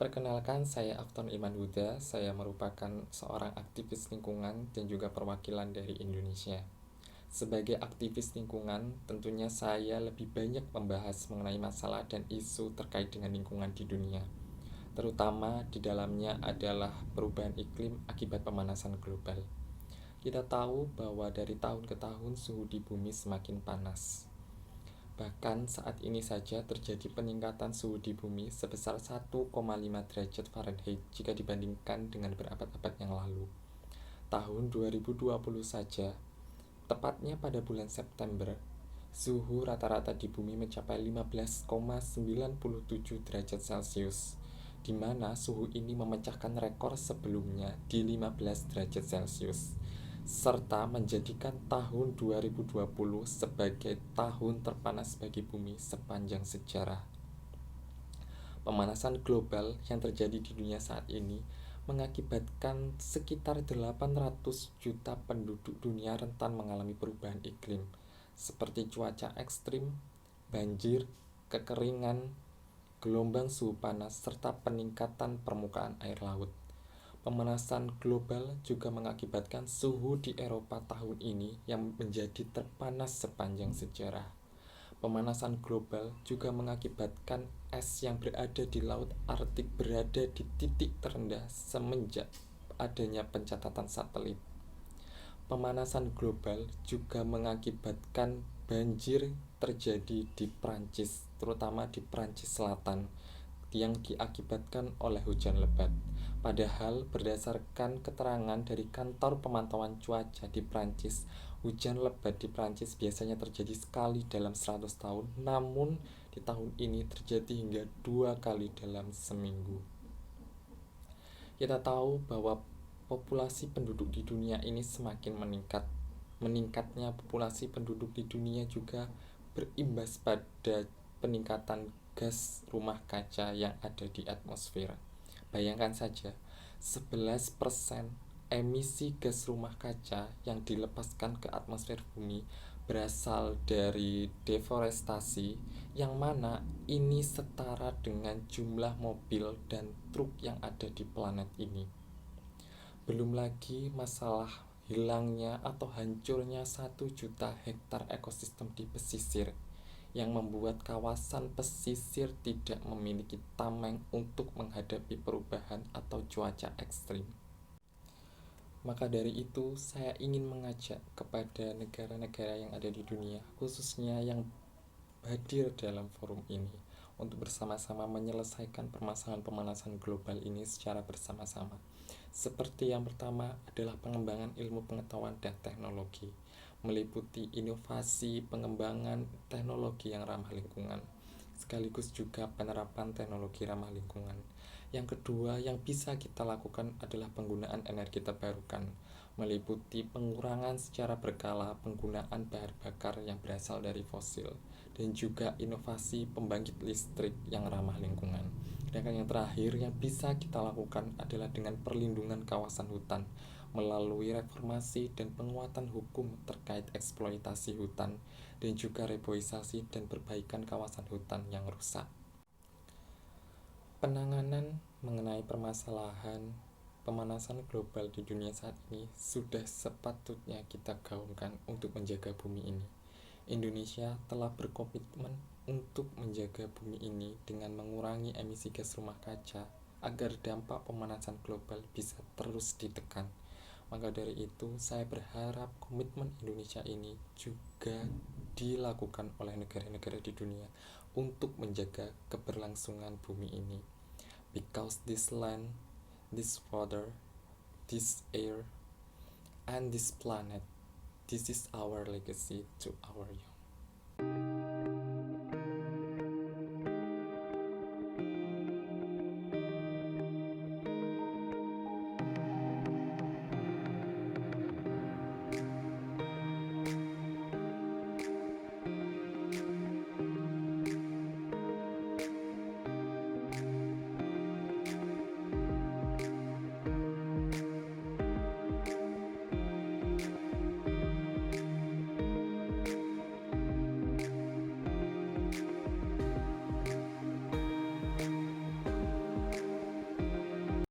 Perkenalkan, saya Afton Iman Huda. Saya merupakan seorang aktivis lingkungan dan juga perwakilan dari Indonesia. Sebagai aktivis lingkungan, tentunya saya lebih banyak membahas mengenai masalah dan isu terkait dengan lingkungan di dunia. Terutama di dalamnya adalah perubahan iklim akibat pemanasan global. Kita tahu bahwa dari tahun ke tahun suhu di bumi semakin panas. Bahkan saat ini saja terjadi peningkatan suhu di bumi sebesar 1,5 derajat Fahrenheit jika dibandingkan dengan berabad-abad yang lalu. Tahun 2020 saja, tepatnya pada bulan September, suhu rata-rata di bumi mencapai 15,97 derajat Celcius, di mana suhu ini memecahkan rekor sebelumnya di 15 derajat Celcius, serta menjadikan tahun 2020 sebagai tahun terpanas bagi bumi sepanjang sejarah. Pemanasan global yang terjadi di dunia saat ini mengakibatkan sekitar 800 juta penduduk dunia rentan mengalami perubahan iklim, seperti cuaca ekstrim, banjir, kekeringan, gelombang suhu panas, serta peningkatan permukaan air laut. Pemanasan global juga mengakibatkan suhu di Eropa tahun ini yang menjadi terpanas sepanjang sejarah. Pemanasan global juga mengakibatkan es yang berada di Laut Arktik berada di titik terendah semenjak adanya pencatatan satelit. Pemanasan global juga mengakibatkan banjir terjadi di Prancis, terutama di Prancis Selatan, yang diakibatkan oleh hujan lebat. Padahal berdasarkan keterangan dari kantor pemantauan cuaca di Prancis, hujan lebat di Prancis biasanya terjadi sekali dalam 100 tahun, namun di tahun ini terjadi hingga 2 kali dalam seminggu. Kita tahu bahwa populasi penduduk di dunia ini semakin meningkat. Meningkatnya populasi penduduk di dunia juga berimbas pada peningkatan gas rumah kaca yang ada di atmosfer. Bayangkan saja, 11% emisi gas rumah kaca yang dilepaskan ke atmosfer bumi berasal dari deforestasi, yang mana ini setara dengan jumlah mobil dan truk yang ada di planet ini. Belum lagi masalah hilangnya atau hancurnya 1 juta hektar ekosistem di pesisir, yang membuat kawasan pesisir tidak memiliki tameng untuk menghadapi perubahan atau cuaca ekstrim. Maka dari itu, saya ingin mengajak kepada negara-negara yang ada di dunia, khususnya yang hadir dalam forum ini, untuk bersama-sama menyelesaikan permasalahan pemanasan global ini secara bersama-sama. Seperti yang pertama adalah pengembangan ilmu pengetahuan dan teknologi, meliputi inovasi pengembangan teknologi yang ramah lingkungan, sekaligus juga penerapan teknologi ramah lingkungan. Yang kedua yang bisa kita lakukan adalah penggunaan energi terbarukan, meliputi pengurangan secara berkala penggunaan bahan bakar yang berasal dari fosil, dan juga inovasi pembangkit listrik yang ramah lingkungan. Sedangkan yang terakhir yang bisa kita lakukan adalah dengan perlindungan kawasan hutan melalui reformasi dan penguatan hukum terkait eksploitasi hutan, dan juga reboisasi dan perbaikan kawasan hutan yang rusak. Penanganan mengenai permasalahan pemanasan global di dunia saat ini sudah sepatutnya kita gaungkan untuk menjaga bumi ini. Indonesia telah berkomitmen untuk menjaga bumi ini dengan mengurangi emisi gas rumah kaca agar dampak pemanasan global bisa terus ditekan. Maka dari itu, saya berharap komitmen Indonesia ini juga dilakukan oleh negara-negara di dunia untuk menjaga keberlangsungan bumi ini. Because this land, this water, this air, and this planet, this is our legacy to our youth.